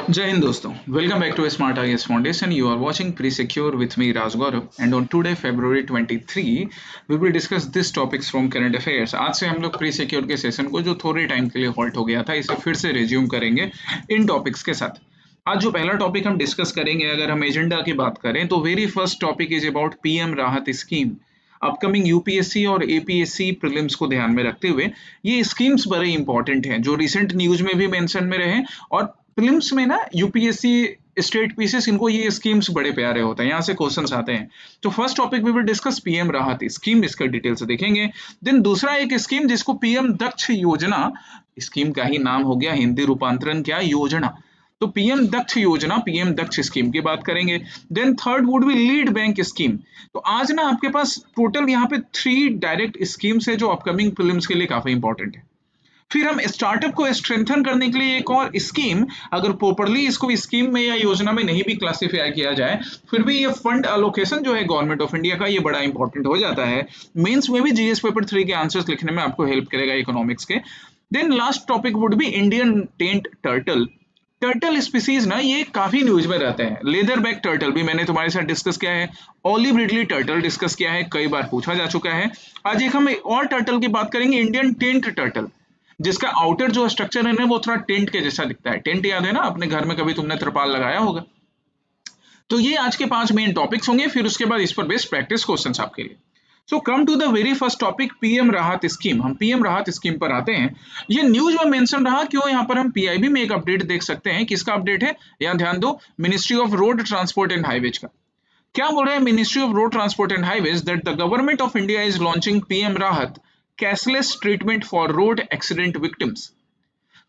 Jai Hind दोस्तों, welcome back to smart IAS foundation. You are watching Pre-Secure with me Raj Gaurav, and on today February 23 we will discuss this topics from current affairs. आज से हम लोग Pre-Secure के session को जो थोड़े time के लिए हॉल्ट हो गया था इसे फिर से रिज्यूम करेंगे इन टॉपिक्स के साथ. आज जो पहला टॉपिक हम डिस्कस करेंगे, अगर हम एजेंडा की बात करें तो very first topic is about PM Rahat scheme. Upcoming UPSC और एपीएससी प्रीलिम्स को ध्यान में रखते हुए ये स्कीम्स बड़े इंपॉर्टेंट हैं जो रिसेंट न्यूज में भी मेंशन में रहे, और प्रीलिम्स में ना यूपीएससी स्टेट पीसेस इनको ये स्कीम्स बड़े प्यारे होते हैं, यहाँ से क्वेश्चंस आते हैं. तो first topic we will discuss PM Rahat scheme, इसका डिटेल से देखेंगे. देन दूसरा एक स्कीम जिसको पीएम दक्ष योजना, स्कीम का ही नाम हो गया, हिंदी रूपांतरण क्या, योजना. तो पीएम दक्ष योजना, पीएम दक्ष स्कीम की बात करेंगे. Then third would be lead bank scheme. तो आज ना आपके पास टोटल यहाँ पे 3 डायरेक्ट स्कीम्स है जो अपकमिंग प्रीलिम्स के लिए काफी इंपॉर्टेंट है. फिर हम स्टार्टअप को स्ट्रेंथन करने के लिए एक और स्कीम, अगर प्रॉपरली इसको स्कीम में या योजना में नहीं भी क्लासिफाई किया जाए, फिर भी ये फंड अलोकेशन जो है गवर्नमेंट ऑफ इंडिया का, ये बड़ा इंपॉर्टेंट हो जाता है. मेंस में भी जीएस पेपर 3 के आंसर्स लिखने में आपको हेल्प करेगा इकोनॉमिक्स के. Then last topic would be Indian tent turtle. Turtle species ना ये काफी न्यूज में रहते हैं. लेदर बैक टर्टल भी मैंने तुम्हारे साथ डिस्कस किया है, ऑलिव रिडली टर्टल डिस्कस किया है, कई बार पूछा जा चुका है. आज एक हम और टर्टल की बात करेंगे, इंडियन टेंट टर्टल, जिसका आउटर जो स्ट्रक्चर है ना वो थोड़ा टेंट के जैसा दिखता है. टेंट याद है ना, अपने घर में कभी तुमने त्रिपाल लगाया होगा. तो ये आज के 5 मेन टॉपिक्स होंगे, फिर उसके बाद इस पर बेस्ड प्रैक्टिस क्वेश्चंस आपके लिए. So come to the very first topic, PM Rahat scheme. हम पीएम राहत स्कीम पर आते हैं. ये न्यूज में मेंशन रहा, क्यों यहाँ पर हम पीआईबी में एक अपडेट देख सकते हैं. किसका अपडेट है, यहाँ ध्यान दो, ministry of road transport and highways का. क्या बोल रहे हैं, ministry of road transport and highways that the government of India is launching PM Rahat cashless treatment for road accident victims.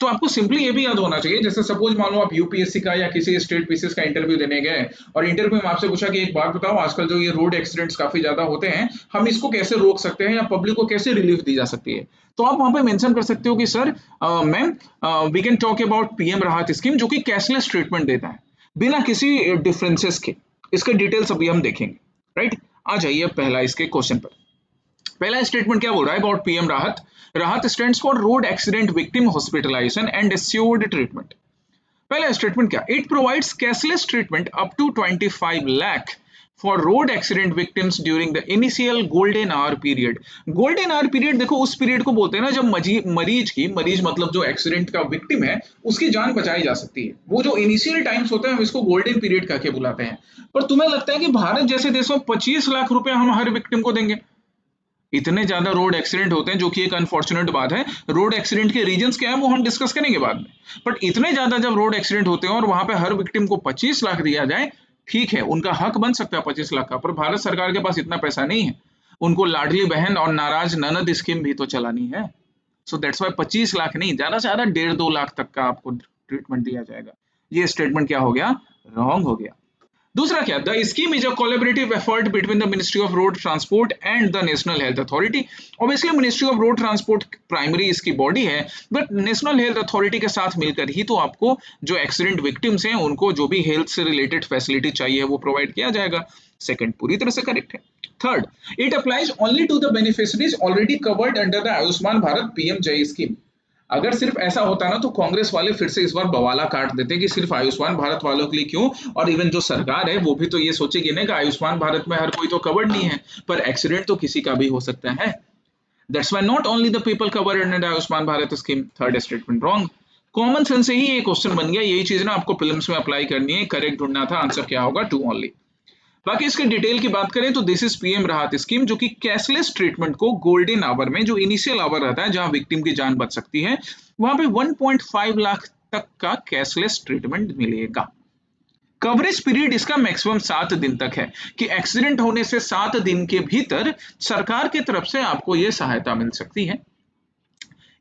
तो आपको सिंपली ये भी याद होना चाहिए, जैसे सपोज मान लो आप यूपीएससी का या किसी स्टेट पीसीएस का इंटरव्यू देने गए, और इंटरव्यू में आपसे पूछा कि एक बात बताओ, आजकल जो ये रोड एक्सीडेंट्स काफी ज्यादा होते हैं, हम इसको कैसे रोक सकते हैं या पब्लिक को कैसे रिलीफ दी जा सकती है. तो आप वहां पे मेंशन कर सकते हो कि sir ma'am we can talk about PM Rahat scheme, जो कि कैशलेस ट्रीटमेंट देता है बिना किसी डिफरेंसेस के. इसके डिटेल्स अभी हम देखेंगे. राइट, आ जाइए पहला इसके क्वेश्चन पर. पहला स्टेटमेंट क्या बोल रहा है about PM Rahat. Rahat stands for road accident victim hospitalisation and assured treatment. पहला स्टेटमेंट क्या, it provides cashless treatment up to 25 lakh for road accident victims during the initial golden hour period. Golden hour period देखो, उस period को बोलते हैं ना जब मरीज मतलब जो एक्सीडेंट का विक्टिम है उसकी जान बचाई जा सकती है. वो जो इनिशियल टाइम्स होते हैं हम इसको गोल्डन पीरियड करके बुलाते हैं. पर तुम्हें लगता है कि भारत जैसे देशों 25 लाख रुपए हम हर विक्टिम को देंगे? इतने ज्यादा रोड एक्सीडेंट होते हैं, जो कि एक अनफॉर्चुनेट बात है. रोड एक्सीडेंट के रीजंस क्या है वो हम डिस्कस करेंगे बाद में. बट इतने ज्यादा जब रोड एक्सीडेंट होते हैं और वहां पे हर विक्टिम को 25 लाख दिया जाए, ठीक है, उनका हक बन सकता है 25 लाख का, पर भारत सरकार के पास इतना पैसा नहीं है. उनको लाडली बहन और नाराज ननद स्कीम भी तो चलानी है. सो दैट्स वाई 25 लाख नहीं, ज्यादा से ज्यादा 1.5-2 लाख तक का आपको ट्रीटमेंट दिया जाएगा. ये स्टेटमेंट क्या हो गया, रॉन्ग हो गया. दूसरा क्या, the scheme is a collaborative effort between the ministry of road transport and the national health authority. Obviously ministry of road transport primary इसकी बॉडी है, बट नेशनल हेल्थ अथॉरिटी के साथ मिलकर ही तो आपको जो एक्सीडेंट विक्टिम्स हैं उनको जो भी हेल्थ से रिलेटेड फैसिलिटी चाहिए वो प्रोवाइड किया जाएगा. सेकंड पूरी तरह से करेक्ट है. Third, it applies only to the beneficiaries already covered under the Ayushman Bharat PM JAY scheme. अगर सिर्फ ऐसा होता ना तो कांग्रेस वाले फिर से इस बार बवाला काट देते कि सिर्फ आयुष्मान भारत वालों के लिए क्यों, और इवन जो सरकार है वो भी तो ये सोचेगी ना कि आयुष्मान भारत में हर कोई तो कवर्ड नहीं है, पर एक्सीडेंट तो किसी का भी हो सकता है. That's why not only the people covered under Ayushman Bharat scheme. Third statement wrong. Common sense से ही ये क्वेश्चन बन गया, यही चीज ना आपको प्रीलिम्स में अप्लाई करनी है, करेक्ट ढूंढना था, आंसर क्या होगा, 2 ओनली. बाकी इसके डिटेल की बात करें तो this is PM Rahat scheme, जो कि कैशलेस ट्रीटमेंट को गोल्डन आवर में, जो इनिशियल आवर रहता है जहां विक्टिम की जान बच सकती है, वहां पे 1.5 लाख तक का कैशलेस ट्रीटमेंट मिलेगा. कवरेज पीरियड इसका मैक्सिमम 7 दिन तक है, कि एक्सीडेंट होने से 7 दिन के भीतर सरकार की तरफ से आपको यह सहायता मिल सकती है.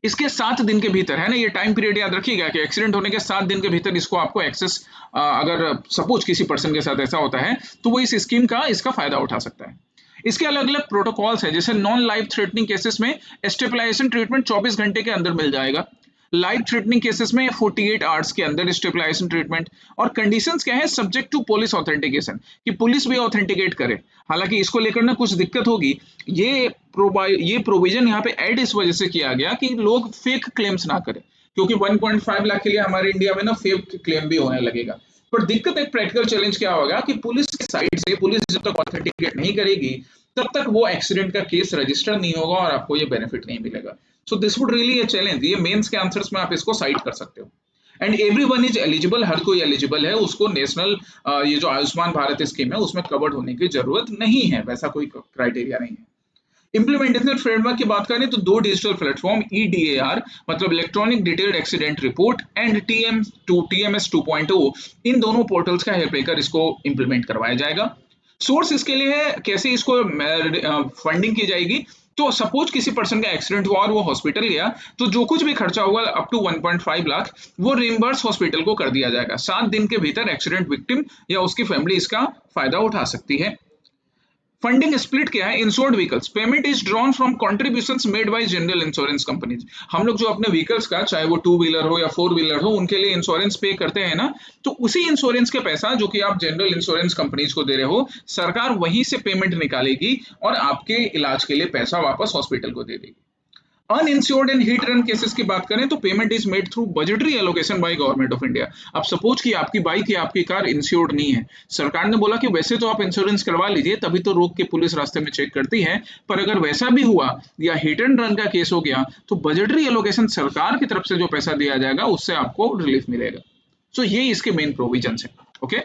इसके 7 दिन के भीतर है ना, ये टाइम पीरियड याद रखिएगा कि एक्सीडेंट होने के 7 दिन के भीतर इसको आपको एक्सेस, अगर सपोज किसी पर्सन के साथ ऐसा होता है तो वो इस स्कीम का इसका फायदा उठा सकता है. इसके अलग अलग प्रोटोकॉल्स हैं, जैसे नॉन लाइफ थ्रेटनिंग केसेस में स्टेबलाइजेशन ट्रीटमेंट 24 घंटे के अंदर मिल जाएगा. लाइफ थ्रेटनिंग केसेस में 48 आवर्स के अंदर स्टेबलाइजेशन ट्रीटमेंट. और कंडीशंस क्या है, सब्जेक्ट टू पुलिस ऑथेंटिकेशन, कि पुलिस भी ऑथेंटिकेट करे. हालांकि इसको लेकर ना कुछ दिक्कत होगी. ये प्रोविजन यहाँ पे ऐड इस वजह से किया गया कि लोग फेक क्लेम्स ना करें, क्योंकि 1.5 लाख के लिए हमारे इंडिया में ना फेक क्लेम भी होने लगेगा। पर दिक्कत, एक प्रैक्टिकल चैलेंज क्या होगा कि पुलिस की साइड से पुलिस जब तक ऑथेंटिकेट नहीं करेगी तब तक वो एक्सीडेंट का केस रजिस्टर नहीं होगा और आपको ये बेनिफिट नहीं मिलेगा। So this would really a challenge. ये मेंस के आंसर्स में आप इसको साइड कर सकते हो। एंड एवरीवन इज एलिजिबल, हर कोई एलिजिबल है, उसको नेशनल ये जो आयुष्मान भारत स्कीम है उसमें कवर्ड होने की जरूरत नहीं है, वैसा कोई क्राइटेरिया नहीं है। इम्प्लीमेंटेशन फ्रेमवर्क की बात करें तो दो डिजिटल प्लेटफॉर्म ईडीएआर मतलब electronic detailed accident report and TMS 2.0, इन दोनों पोर्टल्स का हेल्प लेकर इसको इम्प्लीमेंट करवाया जाएगा। सोर्स इसके लिए है, कैसे इसको फंडिंग की जाएगी, तो सपोज किसी पर्सन का एक्सीडेंट हुआ और वो हॉस्पिटल गया, तो जो कुछ भी खर्चा होगा अप टू 1.5 लाख वो रिम्बर्स हॉस्पिटल को कर दिया जाएगा। 7 दिन के भीतर एक्सीडेंट विक्टिम या उसकी फैमिली इसका फायदा उठा सकती है। फंडिंग स्प्लिट क्या है? Insured vehicles payment is drawn from contributions made by general insurance companies. हम लोग जो अपने व्हीकल्स का, चाहे वो 2 व्हीलर हो या 4 व्हीलर हो, उनके लिए इंश्योरेंस पे करते हैं ना, तो उसी इंश्योरेंस के पैसा जो कि आप जनरल इंश्योरेंस कंपनीज को दे रहे हो, सरकार वहीं से पेमेंट निकालेगी और आपके इलाज के लिए पैसा वापस हॉस्पिटल को दे देगी। Uninsured and hit run cases की बात करें तो payment is made through budgetary allocation by government of India. अब सपोज कि आपकी बाइक या आपकी कार इंश्योर्ड नहीं है, सरकार ने बोला कि वैसे तो आप इंश्योरेंस करवा लीजिए, तभी तो रोक के पुलिस रास्ते में चेक करती है, पर अगर वैसा भी हुआ या हिट एंड रन का केस हो गया तो बजटरी एलोकेशन सरकार की तरफ से जो पैसा दिया जाएगा उससे आपको रिलीफ मिलेगा। सो ये इसके मेन प्रोविजन है। ओके,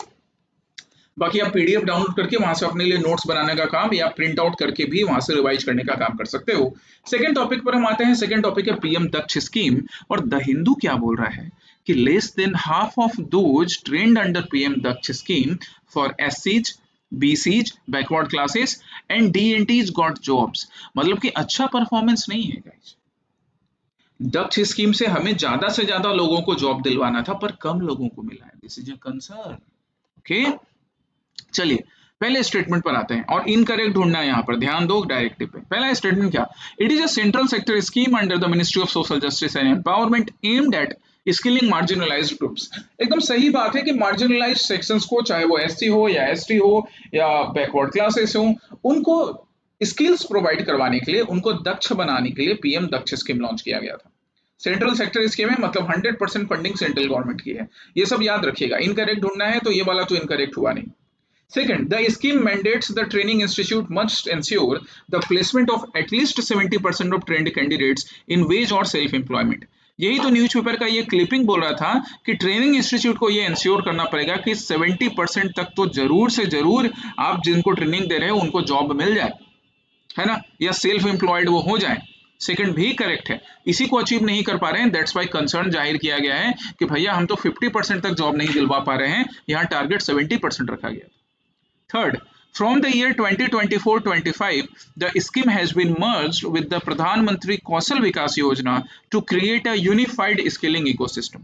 बाकी आप पीडीएफ डाउनलोड करके वहां से अपने लिए नोट्स बनाने का काम या प्रिंट आउट करके भी वहां से रिवाइज करने का काम कर सकते हो। सेकंड टॉपिक पर हम आते हैं। सेकंड टॉपिक है पीएम दक्ष स्कीम। और द हिंदू क्या बोल रहा है कि less than half of those trained under PM Daksh scheme for एससीज, BCs, backward classes and DNTs got jobs. मतलब कि अच्छा परफॉर्मेंस नहीं है गाइस। दक्ष स्कीम से हमें ज्यादा से ज्यादा लोगों को जॉब दिलवाना था पर कम लोगों को मिला है। This is a concern. Okay, चलिए पहले स्टेटमेंट पर आते हैं और इनकरेक्ट ढूंढना है। यहाँ पर ध्यान दो डायरेक्टिव पे। पहला स्टेटमेंट क्या? It is a central sector scheme under the ministry of social justice and empowerment aimed at skilling marginalised groups. एकदम सही बात है कि मार्जिनलाइज्ड सेक्शंस को, चाहे वो एससी हो या एसटी हो या बैकवर्ड क्लासेस हो, उनको स्किल्स प्रोवाइड करवाने के लिए, उनको दक्ष बनाने के लिए पीएम दक्ष स्कीम लॉन्च किया गया था। सेंट्रल सेक्टर स्कीम है, मतलब 100% फंडिंग सेंट्रल गवर्नमेंट की है। ये सब याद रखिएगा। इनकरेक्ट ढूंढना है तो ये वाला तो इनकरेक्ट हुआ नहीं। Second, the scheme mandates the training institute must ensure the placement of at least 70% of trained candidates in wage or self-employment। यही तो न्यूज़पेपर का ये क्लिपिंग बोल रहा था कि ट्रेनिंग इंस्टीट्यूट को ये इंश्योर करना पड़ेगा कि 70% तक तो जरूर से जरूर आप जिनको ट्रेनिंग दे रहे हो उनको जॉब मिल जाए, है ना, या सेल्फ एम्प्लॉयड वो हो जाए। सेकंड भी करेक्ट है। इसी को अचीव नहीं कर पा रहे हैं, दैट्स वाई कंसर्न जाहिर किया गया है कि भैया हम तो 50% तक जॉब नहीं दिलवा पा रहे हैं, यहाँ टारगेट 70% रखा गया। Third, from the year 2024-25, the scheme has been merged with the Pradhan Mantri Kaushal Vikas Yojana to create a unified skilling ecosystem।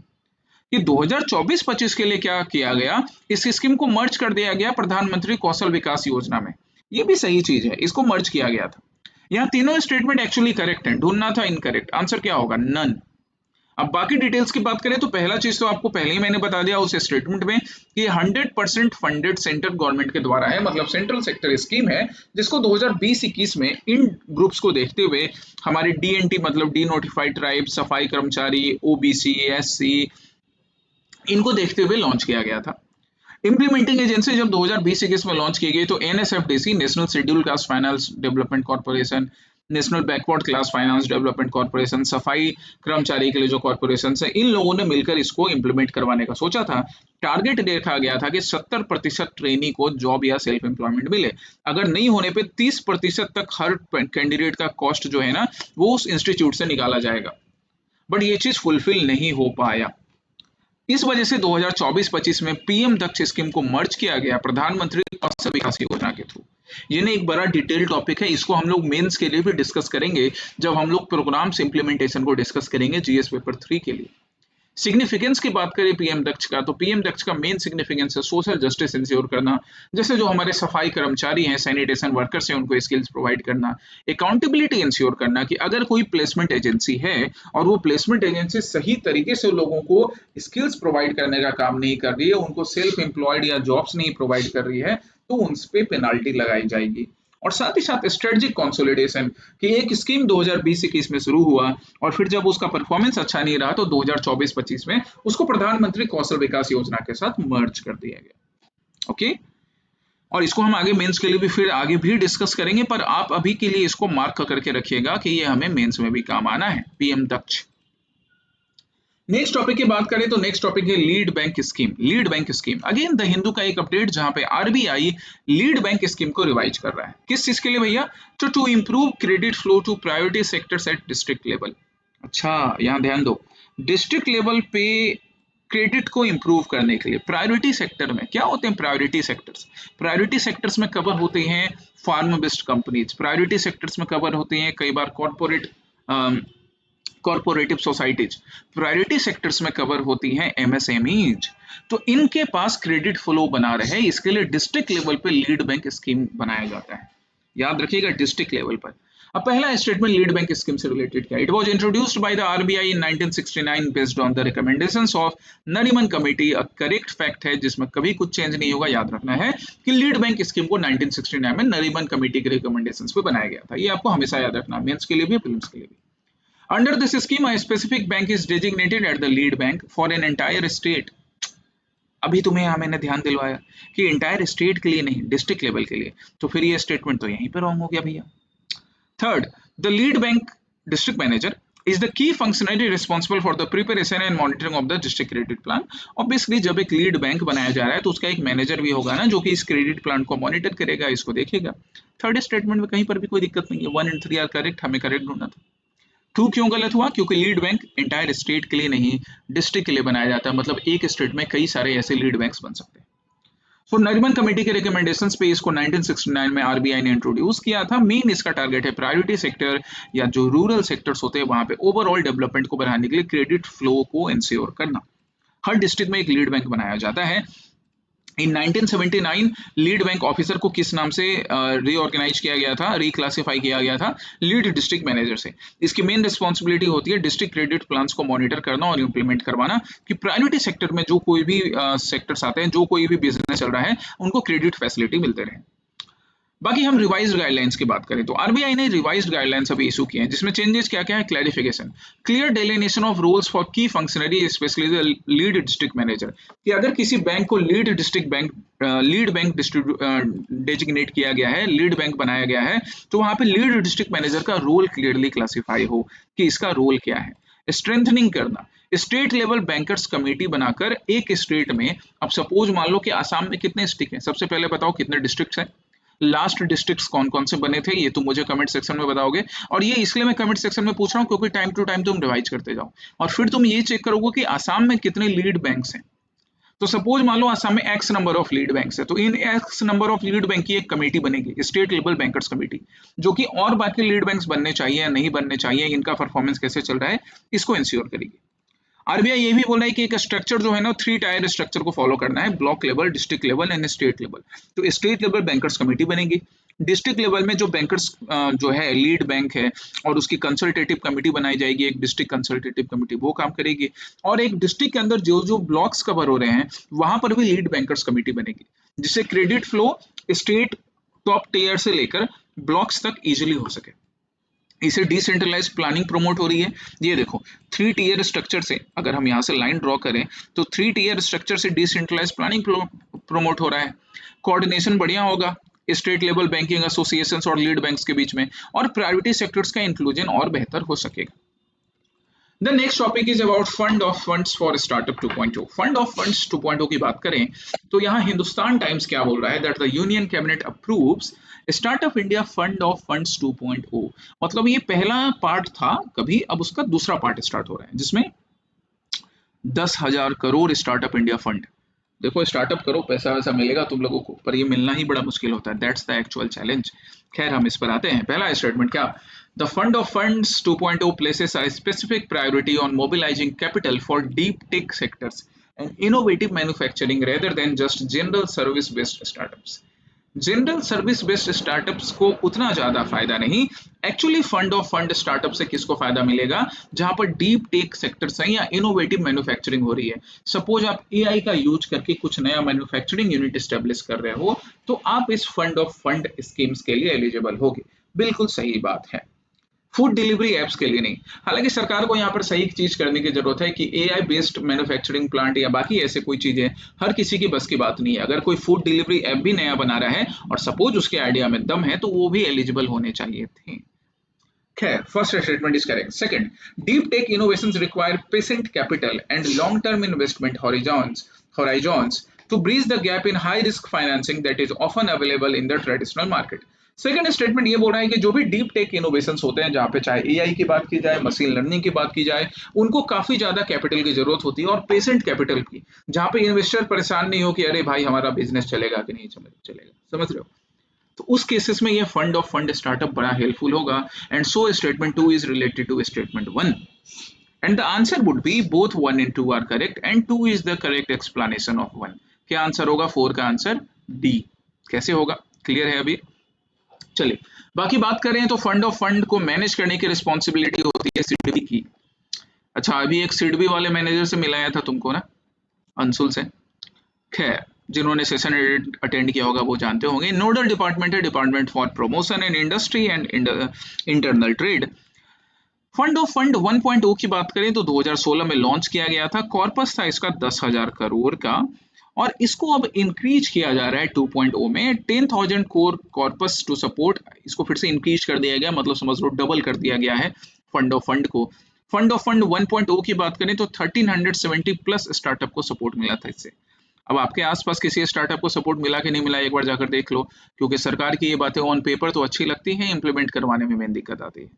कि 2024-25 के लिए क्या किया गया, इस स्कीम को मर्ज कर दिया गया प्रधानमंत्री कौशल विकास योजना में। ये भी सही चीज है, इसको मर्ज किया गया था। यहाँ तीनों स्टेटमेंट एक्चुअली करेक्ट है, ढूंढना था इनकरेक्ट। आंसर क्या होगा? नन। अब बाकी डिटेल्स की बात करें तो पहला चीज तो आपको पहले ही मैंने बता दिया उस स्टेटमेंट में कि 100% फंडेड सेंट्रल गवर्नमेंट के द्वारा है, मतलब सेंट्रल सेक्टर स्कीम है, जिसको 2020-21 में इन ग्रुप्स को देखते हुए हमारी डीएनटी मतलब डी नोटिफाइड ट्राइब, सफाई कर्मचारी, ओबीसी, एससी, इनको देखते हुए लॉन्च किया गया था। इंप्लीमेंटिंग एजेंसी जब 2020-21 में लॉन्च की गई तो NSFDC, national scheduled caste finance development corporation, national backward class finance development corporation, सफाई कर्मचारी के लिए जो कॉर्पोरेशन है, इन लोगों ने मिलकर इसको इंप्लीमेंट करवाने का सोचा था। टारगेट देखा गया था कि 70% ट्रेनी को जॉब या सेल्फ एम्प्लॉयमेंट मिले। अगर नहीं होने पे 30% तक हर कैंडिडेट का कॉस्ट जो है ना वो उस इंस्टीट्यूट से निकाला जाएगा, बट ये चीज फुलफिल नहीं हो पाया। इस वजह से 2024-25 में पीएम दक्ष स्कीम को मर्ज किया गया प्रधानमंत्री कौशल विकास योजना के थ्रू। ये ना एक बड़ा डिटेल टॉपिक है, इसको हम लोग मेंस के लिए भी डिस्कस करेंगे जब हम लोग प्रोग्राम्स इंप्लीमेंटेशन को डिस्कस करेंगे जीएस पेपर 3 के लिए। सिग्निफिकेंस की बात करें पीएम दक्ष का, तो पीएम दक्ष का मेन सिग्निफिकेंस है सोशल जस्टिस इंश्योर करना। जैसे जो हमारे सफाई कर्मचारी हैं, सैनिटेशन वर्कर्स हैं, उनको स्किल्स प्रोवाइड करना। अकाउंटेबिलिटी इंश्योर करना कि अगर कोई प्लेसमेंट एजेंसी है और वो प्लेसमेंट एजेंसी सही तरीके से लोगों को स्किल्स प्रोवाइड करने का काम नहीं कर रही है, उनको सेल्फ एम्प्लॉयड या जॉब्स नहीं प्रोवाइड कर रही है, तो उन पे पेनाल्टी लगाई जाएगी। और साथ ही साथ स्ट्रेटजिक कंसोलिडेशन कि एक स्कीम 2020-21 में शुरू हुआ और फिर जब उसका परफॉर्मेंस अच्छा नहीं रहा तो 2024-25 में उसको प्रधानमंत्री कौशल विकास योजना के साथ मर्ज कर दिया गया। ओके, और इसको हम आगे मेंस के लिए भी फिर आगे भी डिस्कस करेंगे, पर आप अभी के लिए इसको मार्क करके रखिएगा कि ये हमें मेंस में भी काम आना है, पीएम दक्ष। नेक्स्ट टॉपिक की बात करें तो नेक्स्ट टॉपिक है lead bank scheme. Lead bank scheme again the Hindu का एक अपडेट जहां पे आरबीआई लीड बैंक स्कीम को रिवाइज कर रहा है। किस चीज के लिए भैया? तो to improve credit flow to priority sectors at district level. अच्छा, यहाँ ध्यान दो, डिस्ट्रिक्ट लेवल पे क्रेडिट को इंप्रूव करने के लिए प्रायोरिटी सेक्टर में क्या होते हैं? प्रायोरिटी सेक्टर्स, प्रायोरिटी सेक्टर्स में कवर होते हैं farm based companies, priority sectors में कवर होते हैं कई बार कॉर्पोरेटिव सोसाइटीज, प्रायोरिटी सेक्टर्स में कवर होती हैं एमएसएमईज। तो इनके पास क्रेडिट फ्लो बना रहे इसके लिए डिस्ट्रिक्ट लेवल पे लीड बैंक स्कीम बनाया जाता है। याद रखिएगा, डिस्ट्रिक्ट लेवल पर। अब पहला स्टेटमेंट लीड बैंक स्कीम से रिलेटेड क्या? It was introduced by the RBI in 1969 based on the recommendations of Nariman committee. A correct fact है जिसमें कभी कुछ चेंज नहीं होगा, याद रखना है कि लीड बैंक स्कीम को 1969 में नरीमन कमेटी के रिकमेंडेशंस पे बनाया गया था। ये आपको हमेशा याद रखना, मेंस के लिए भी प्रीलिम्स के लिए भी। Under this scheme, a specific bank is designated as the lead bank for an entire state. अभी तुम्हें यहाँ मैंने ध्यान दिलवाया कि इंटायर स्टेट के लिए नहीं, डिस्ट्रिक्ट लेवल के लिए, तो फिर ये स्टेटमेंट तो यहीं पे रॉन्ग हो गया भैया। Third, the lead bank district manager is the key functionary responsible for the preparation and monitoring of the district credit plan. Obviously जब एक लीड बैंक बनाया जा रहा है तो उसका एक मैनेजर भी होगा ना, जो कि इस क्रेडिट प्लान को मॉनिटर करेगा, इसको देखेगा। थर्ड स्टेटमेंट में कहीं पर भी कोई दिक्कत नहीं है, 1 and 3 आर करेक्ट, हमें करेक्ट ढूंढना था। 2 क्यों गलत हुआ? क्योंकि लीड बैंक एंटायर स्टेट के लिए नहीं, डिस्ट्रिक्ट के लिए बनाया जाता है, मतलब एक स्टेट में कई सारे ऐसे लीड बैंक्स बन सकते हैं। सो नरीमन कमेटी के रिकमेंडेशंस पे इसको 1969 में आरबीआई ने इंट्रोड्यूस किया था। मेन इसका टारगेट है प्रायोरिटी सेक्टर या जो रूरल सेक्टर्स होते हैं वहां पे ओवरऑल डेवलपमेंट को बढ़ाने के लिए क्रेडिट फ्लो को इंश्योर करना। हर डिस्ट्रिक्ट में एक लीड बैंक बनाया जाता है। इन 1979 लीड बैंक ऑफिसर को किस नाम से रीऑर्गेनाइज किया गया था, रिक्लासिफाई किया गया था? लीड डिस्ट्रिक्ट मैनेजर से। इसकी मेन रिस्पॉन्सिबिलिटी होती है डिस्ट्रिक्ट क्रेडिट प्लान्स को मॉनिटर करना और इंप्लीमेंट करवाना कि प्रायोरिटी सेक्टर में जो कोई भी सेक्टर्स आते हैं, जो कोई भी बिजनेस चल रहा है, उनको क्रेडिट फैसिलिटी मिलते रहे। बाकी हम रिवाइज्ड गाइडलाइंस की बात करें तो आरबीआई ने रिवाइज्ड गाइडलाइंस अभी इशू किए हैं, जिसमें चेंजेस क्या क्या है? Clarification, clear delineation of roles for key functionary specially the lead district manager, कि अगर किसी बैंक को लीड बैंक डेजिग्नेट किया गया है, लीड बैंक बनाया गया है, तो वहां पे लीड डिस्ट्रिक्ट मैनेजर का रोल क्लियरली क्लासिफाई हो कि इसका रोल क्या है। स्ट्रेंथनिंग करना, स्टेट लेवल बैंकर्स कमेटी बनाकर एक स्टेट में, अब सपोज मान लो कि आसाम में कितने डिस्ट्रिक्ट हैं, सबसे पहले बताओ कितने डिस्ट्रिक्ट हैं, लास्ट डिस्ट्रिक्ट्स कौन कौन से बने थे, ये तुम मुझे कमेंट सेक्शन में बताओगे। और ये इसलिए मैं कमेंट सेक्शन में पूछ रहा हूँ क्योंकि टाइम टू टाइम तुम रिवाइज करते जाओ और फिर तुम ये चेक करोगे कि आसाम में कितने लीड बैंक्स हैं। तो सपोज मान लो आसाम में X number of lead banks है, तो इन X number of lead bank की एक कमेटी बनेगी, स्टेट लेवल बैंकर्स कमेटी, जो कि और बाकी लीड बैंक्स बनने चाहिए या नहीं बनने चाहिए, इनका परफॉर्मेंस कैसे चल रहा है, इसको इंश्योर करेगी। आरबीआई ये भी बोल रहा है कि एक स्ट्रक्चर जो है ना, 3 टायर स्ट्रक्चर को फॉलो करना है, block level, district level and state level. तो स्टेट लेवल बैंकर्स कमेटी बनेगी, डिस्ट्रिक्ट लेवल में जो बैंकर्स जो है लीड बैंक है और उसकी कंसल्टेटिव कमेटी बनाई जाएगी, एक डिस्ट्रिक्ट कंसल्टेटिव कमेटी वो काम करेगी, और एक डिस्ट्रिक्ट के अंदर जो जो ब्लॉक्स कवर हो रहे हैं वहां पर भी लीड बैंकर्स कमेटी बनेगी, जिससे credit flow state top tier से लेकर ब्लॉक्स तक इजिली हो सके। इसे डिसेंट्रलाइज्ड प्लानिंग प्रमोट हो रही है। ये देखो 3 टीयर स्ट्रक्चर से अगर हम यहाँ से लाइन ड्रॉ करें तो 3 टीयर स्ट्रक्चर से डिसेंट्रलाइज्ड प्लानिंग प्रमोट हो रहा है। कोऑर्डिनेशन बढ़िया होगा स्टेट लेवल बैंकिंग एसोसिएशंस और लीड बैंक्स के बीच में, और प्रायोरिटी सेक्टर्स का इंक्लूजन और बेहतर हो सकेगा। The next topic is about fund of funds for startup 2.0। Fund of funds 2.0 की बात करें तो यहाँ हिंदुस्तान टाइम्स क्या बोल रहा है, that the union cabinet approves startup India fund of funds 2.0। मतलब ये पहला पार्ट था कभी, अब उसका दूसरा पार्ट स्टार्ट हो रहा है, जिसमें 10,000 करोड़ स्टार्टअप इंडिया फंड। देखो स्टार्टअप करो, पैसा वैसा मिलेगा तुम लोगों को, पर ये मिलना ही बड़ा मुश्किल होता है, दैट्स द एक्चुअल चैलेंज। खैर हम इस पर आते हैं। पहला स्टेटमेंट क्या, the fund of funds 2.0 places a specific priority on mobilizing capital for deep tech sectors and innovative manufacturing rather than just general service based startups. General service based startups को उतना ज्यादा फायदा नहीं। Actually fund of fund startup से किसको फायदा मिलेगा, जहां पर डीप टेक सेक्टर्स हैं या इनोवेटिव मैन्युफैक्चरिंग हो रही है। सपोज आप एआई का यूज करके कुछ नया मैन्युफैक्चरिंग यूनिट स्टेब्लिश कर रहे हो, तो आप इस फंड ऑफ फंड स्कीम्स के लिए एलिजिबल होगे। बिल्कुल सही बात है, फूड डिलीवरी एप्स के लिए नहीं। हालांकि सरकार को यहाँ पर सही चीज करने की जरूरत है कि एआई बेस्ड मैन्युफैक्चरिंग प्लांट या बाकी ऐसे कोई चीजें हर किसी की बस की बात नहीं है। अगर कोई फूड डिलीवरी ऐप भी नया बना रहा है और सपोज उसके आइडिया में दम है, तो वो भी एलिजिबल होने चाहिए थे। खैर, first statement is correct. Second, deep tech innovations require patient capital and long term investment horizons to bridge the gap in high risk financing that is often available in the traditional market। Second statement ये बोल रहा है कि जो भी deep tech innovations होते हैं, जहाँ पे चाहे एआई की बात की जाए, मशीन लर्निंग की बात की जाए, उनको काफी ज्यादा कैपिटल की जरूरत होती है और पेशेंट कैपिटल की, जहाँ पे इन्वेस्टर परेशान नहीं हो कि अरे भाई हमारा बिजनेस चलेगा कि नहीं चलेगा, समझ रहे हो। तो उस केसेस में ये फंड ऑफ फंड स्टार्टअप बड़ा हेल्पफुल होगा। And so statement two is related to statement one, and the answer would be both one and two are correct and two is the correct explanation of one. क्या answer होगा, four का answer D. कैसे होगा, clear है अभी। चलिए बाकी बात करें तो फंड ऑफ फंड को मैनेज करने की रिस्पॉन्सिबिलिटी होती है सिडबी की। अच्छा, अभी एक सिडबी वाले मैनेजर से मिलाया था तुमको ना, अंशुल से। खैर, जिन्होंने सेशन अटेंड किया होगा वो जानते होंगे। नोडल डिपार्टमेंट है department for promotion and industry and internal trade. Fund of fund 1.0 की बात करें तो 2016 में लॉन्च किया गया था। कॉर्पस था इसका 10,000 करोड़ का, और इसको अब इंक्रीज किया जा रहा है 2.0 में 10,000 कोर कॉर्पस टू सपोर्ट। इसको फिर से इंक्रीज कर दिया गया, मतलब समझ लो डबल कर दिया गया है फंड ऑफ फंड को। फंड ऑफ फंड 1.0 की बात करें तो 1370 प्लस स्टार्टअप को सपोर्ट मिला था इससे। अब आपके आसपास किसी स्टार्टअप को सपोर्ट मिला कि नहीं मिला, एक बार जाकर देख लो, क्योंकि सरकार की ये बातें ऑन पेपर तो अच्छी लगती हैं, इंप्लीमेंट करवाने में मेन दिक्कत आती है।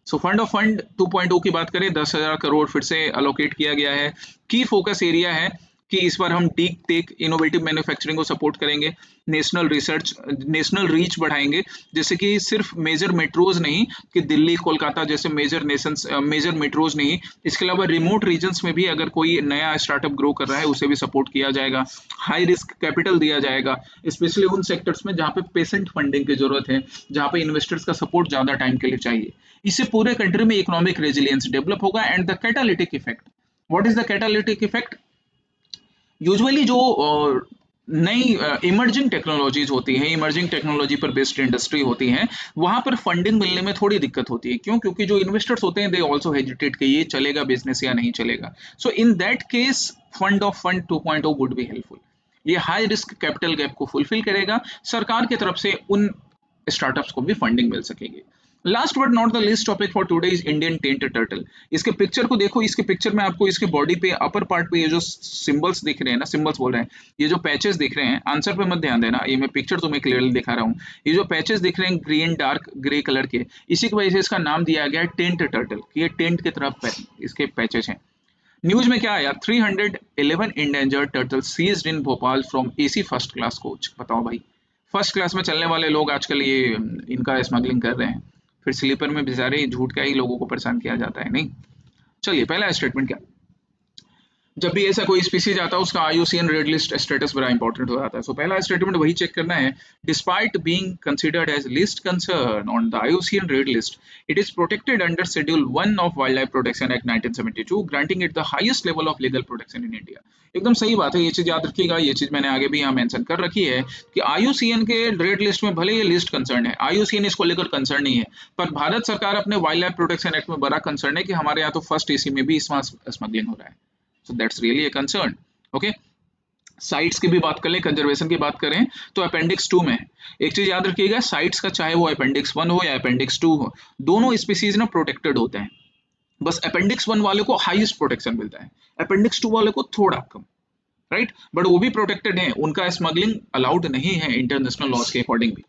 सो फंड ऑफ फंड 2.0 की बात करें, 10,000 करोड़ फिर से अलोकेट किया गया है। की फोकस एरिया है कि इस बार हम डीप टेक इनोवेटिव मैन्युफैक्चरिंग को सपोर्ट करेंगे, नेशनल रिसर्च, नेशनल रीच बढ़ाएंगे, जैसे कि सिर्फ मेजर मेट्रोज नहीं कि दिल्ली कोलकाता जैसे मेजर नेशंस, मेजर मेट्रोज नहीं, इसके अलावा रिमोट रीजन्स में भी अगर कोई नया स्टार्टअप ग्रो कर रहा है उसे भी सपोर्ट किया जाएगा। हाई रिस्क कैपिटल दिया जाएगा, स्पेशली उन सेक्टर्स में जहाँ पे पेशेंट फंडिंग की जरूरत है, जहाँ पे इन्वेस्टर्स का सपोर्ट ज्यादा टाइम के लिए चाहिए। इससे पूरे कंट्री में इकोनॉमिक रेजिलियंस डेवलप होगा। And the catalytic effect, what is the catalytic effect? Usually जो नई इमर्जिंग टेक्नोलॉजीज होती हैं, इमर्जिंग टेक्नोलॉजी पर बेस्ड इंडस्ट्री होती हैं, वहां पर फंडिंग मिलने में थोड़ी दिक्कत होती है। क्यों? क्योंकि जो इन्वेस्टर्स होते हैं दे आल्सो हेजिटेट कि ये चलेगा बिजनेस या नहीं चलेगा। So in that case fund of fund 2.0 would be helpful. ये हाई रिस्क कैपिटल गैप को फुलफिल करेगा, सरकार की तरफ से उन स्टार्टअप्स को भी फंडिंग मिल सकेगी। Last but not the least topic for today is Indian tent turtle. इसके पिक्चर को देखो, इसके पिक्चर में आपको इसके बॉडी पे अपर पार्ट पे ये जो सिंबल्स दिख रहे हैं ना, सिंबल्स बोल रहे हैं, ये जो पैचेस दिख रहे हैं, आंसर पे मत ध्यान देना, ये मैं पिक्चर तुम्हें क्लियरली दिखा रहा हूँ। ये जो पैचेस दिख रहे हैं ग्रीन डार्क ग्रे कलर के, इसी की वजह से इसका नाम दिया गया है टेंट टर्टल, ये टेंट की तरफ इसके पैचेस हैं। न्यूज में क्या आया, 311 endangered turtle seized in Bhopal from AC first class coach. बताओ भाई, फर्स्ट क्लास में चलने वाले लोग आजकल ये इनका स्मगलिंग कर रहे हैं, फिर स्लीपर में बेचारे झूठ का ही लोगों को परेशान किया जाता है नहीं। चलिए पहला स्टेटमेंट क्या, जब भी ऐसा कोई स्पीसीज आता है उसका आईयूसीएन रेड लिस्ट स्टेटस बड़ा इंपॉर्टेंट हो जाता है। सो पहला स्टेटमेंट वही चेक करना है, despite being considered as least concern on the IUCN red list, it is protected under schedule 1 of wildlife protection act 1972, granting it the highest level of legal protection in India. एकदम सही बात है, ये चीज याद रखिएगा, ये चीज मैंने आगे भी यहाँ मेंशन कर रखी है कि आईयूसीएन के रेड लिस्ट में भले ये लिस्ट कंसर्न है, आईयूसीएन इसको लेकर कंसर्न नहीं है, पर भारत सरकार अपने वाइल्ड लाइफ प्रोटेक्शन एक्ट में बड़ा कंसर्न है कि हमारे यहाँ तो फर्स्ट एसी में भी स्मगलिंग हो रहा है। So that's really a concern. Okay? Sites की भी बात कर लें, कंजर्वेशन की बात करें तो अपेंडिक्स 2 में एक चीज याद रखिएगा, साइट्स का चाहे वो अपेंडिक्स 1 हो या अपेंडिक्स 2 हो, दोनों स्पीसीज ना प्रोटेक्टेड होते हैं। बस अपेंडिक्स 1 वाले को हाईएस्ट प्रोटेक्शन मिलता है, अपेंडिक्स 2 वाले को थोड़ा कम, राइट, बट वो भी प्रोटेक्टेड है, उनका स्मगलिंग अलाउड नहीं है इंटरनेशनल लॉज के अकॉर्डिंग भी।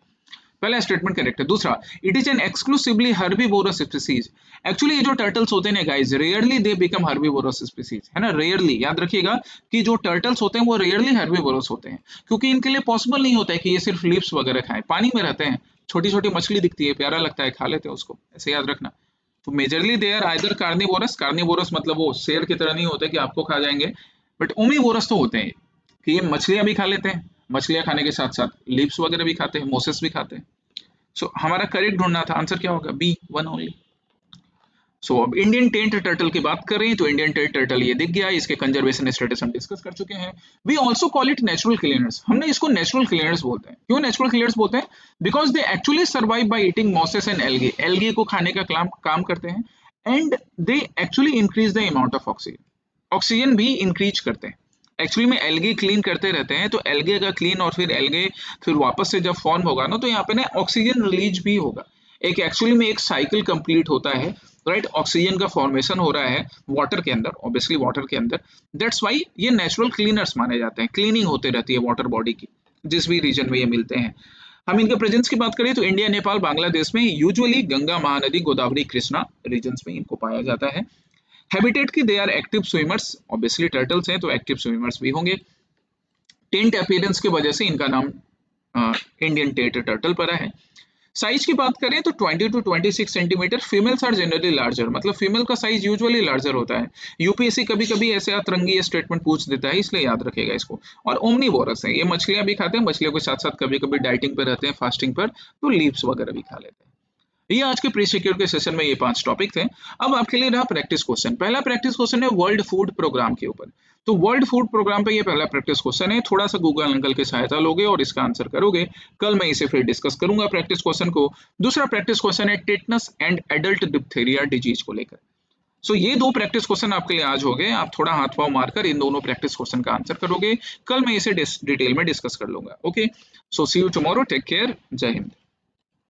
पहला स्टेटमेंट करेक्ट है। दूसरा, it is an exclusively herbivorous species. Actually ये जो टर्टल्स होते हैं ना guys, rarely they become herbivorous species, है ना, रेयरली याद रखिएगा कि जो टर्टल्स होते हैं वो रेयरली हर्बीवोरस होते हैं, क्योंकि इनके लिए पॉसिबल नहीं होता है कि ये सिर्फ लीव्स वगैरह खाएं, पानी में रहते हैं, छोटी छोटी मछली दिखती है, प्यारा लगता है, खा लेते हैं उसको, ऐसे याद रखना। तो majorly they are either carnivorous, carnivorous मतलब वो शेर की तरह नहीं होते कि आपको खा जाएंगे, बट ओमिवोरस तो होते हैं कि ये मछलियां भी खा लेते हैं, मछलियां खाने के साथ साथ लीव्स वगैरह भी खाते हैं, मोसेस भी खाते हैं। सो हमारा करेक्ट ढूंढना था, आंसर क्या होगा? B, one only. सो अब इंडियन टेंट टर्टल की बात कर रहे हैं तो इंडियन टेंट टर्टल ये दिख गया, इसके कंजर्वेशन स्टेटस हम डिस्कस कर चुके हैं। We also call it natural cleaners, हमने इसको नेचुरल क्लीनर्स बोलते हैं। क्यों नेचुरल क्लीनर्स बोलते हैं? Because they actually survive by eating mosses and algae, algae को खाने का काम करते हैं, and they actually increase the amount of oxygen, oxygen भी इंक्रीज करते हैं। एक्चुअली में एल्गे क्लीन करते रहते हैं, तो एल्गे का क्लीन और फिर एल्गे फिर वापस से जब फॉर्म होगा ना, तो यहाँ पे ना ऑक्सीजन रिलीज भी होगा। एक एक्चुअली में एक साइकिल कंप्लीट होता है, राइट? ऑक्सीजन का फॉर्मेशन हो रहा है वाटर के अंदर, ऑब्वियसली वाटर के अंदर। दैट्स वाई ये नेचुरल क्लीनर्स माने जाते हैं, क्लीनिंग होते रहती है वाटर बॉडी की, जिस भी रीजन में ये मिलते हैं। हम इनके प्रेजेंस की बात करें तो इंडिया, नेपाल, बांग्लादेश में यूजुअली गंगा, महानदी, गोदावरी, कृष्णा रीजन्स में इनको पाया जाता है। हैबिटेट की they are active swimmers, obviously turtles हैं तो एक्टिव स्विमर्स भी होंगे। टेंट अपीयरेंस की वजह से इनका नाम इंडियन टेंट टर्टल पड़ा है। साइज की बात करें तो 20 to 26 centimetre, females are generally larger, मतलब फीमेल का साइज यूजुअली लार्जर होता है। यूपीएससी कभी कभी ऐसे अतरंगी स्टेटमेंट पूछ देता है, इसलिए याद रखेगा इसको। और ओमनीवोरस है, ये मछलियां भी खाते हैं, मछलियों के साथ साथ कभी कभी डाइटिंग पर रहते हैं, फास्टिंग पर, तो लीव्स वगैरह भी खा लेते हैं। ये आज के प्री सिक्योर के सेशन में ये 5 टॉपिक थे। अब आपके लिए रहा प्रैक्टिस क्वेश्चन। पहला प्रैक्टिस क्वेश्चन है वर्ल्ड फूड प्रोग्राम के ऊपर। तो वर्ल्ड फूड प्रोग्राम पे ये पहला प्रैक्टिस क्वेश्चन है, थोड़ा सा गूगल अंकल की सहायता लोगे और इसका आंसर करोगे। कल मैं इसे फिर डिस्कस करूंगा प्रैक्टिस क्वेश्चन को। दूसरा प्रैक्टिस क्वेश्चन है tetanus and adult diphtheria disease को लेकर। सो ये 2 प्रैक्टिस क्वेश्चन आपके लिए आज हो गए, आप थोड़ा हाथ पांव मारकर इन दोनों प्रैक्टिस क्वेश्चन का आंसर करोगे। कल मैं इसे डिटेल में डिस्कस कर लूंगा। Okay, so see you tomorrow, take care, Jai Hind.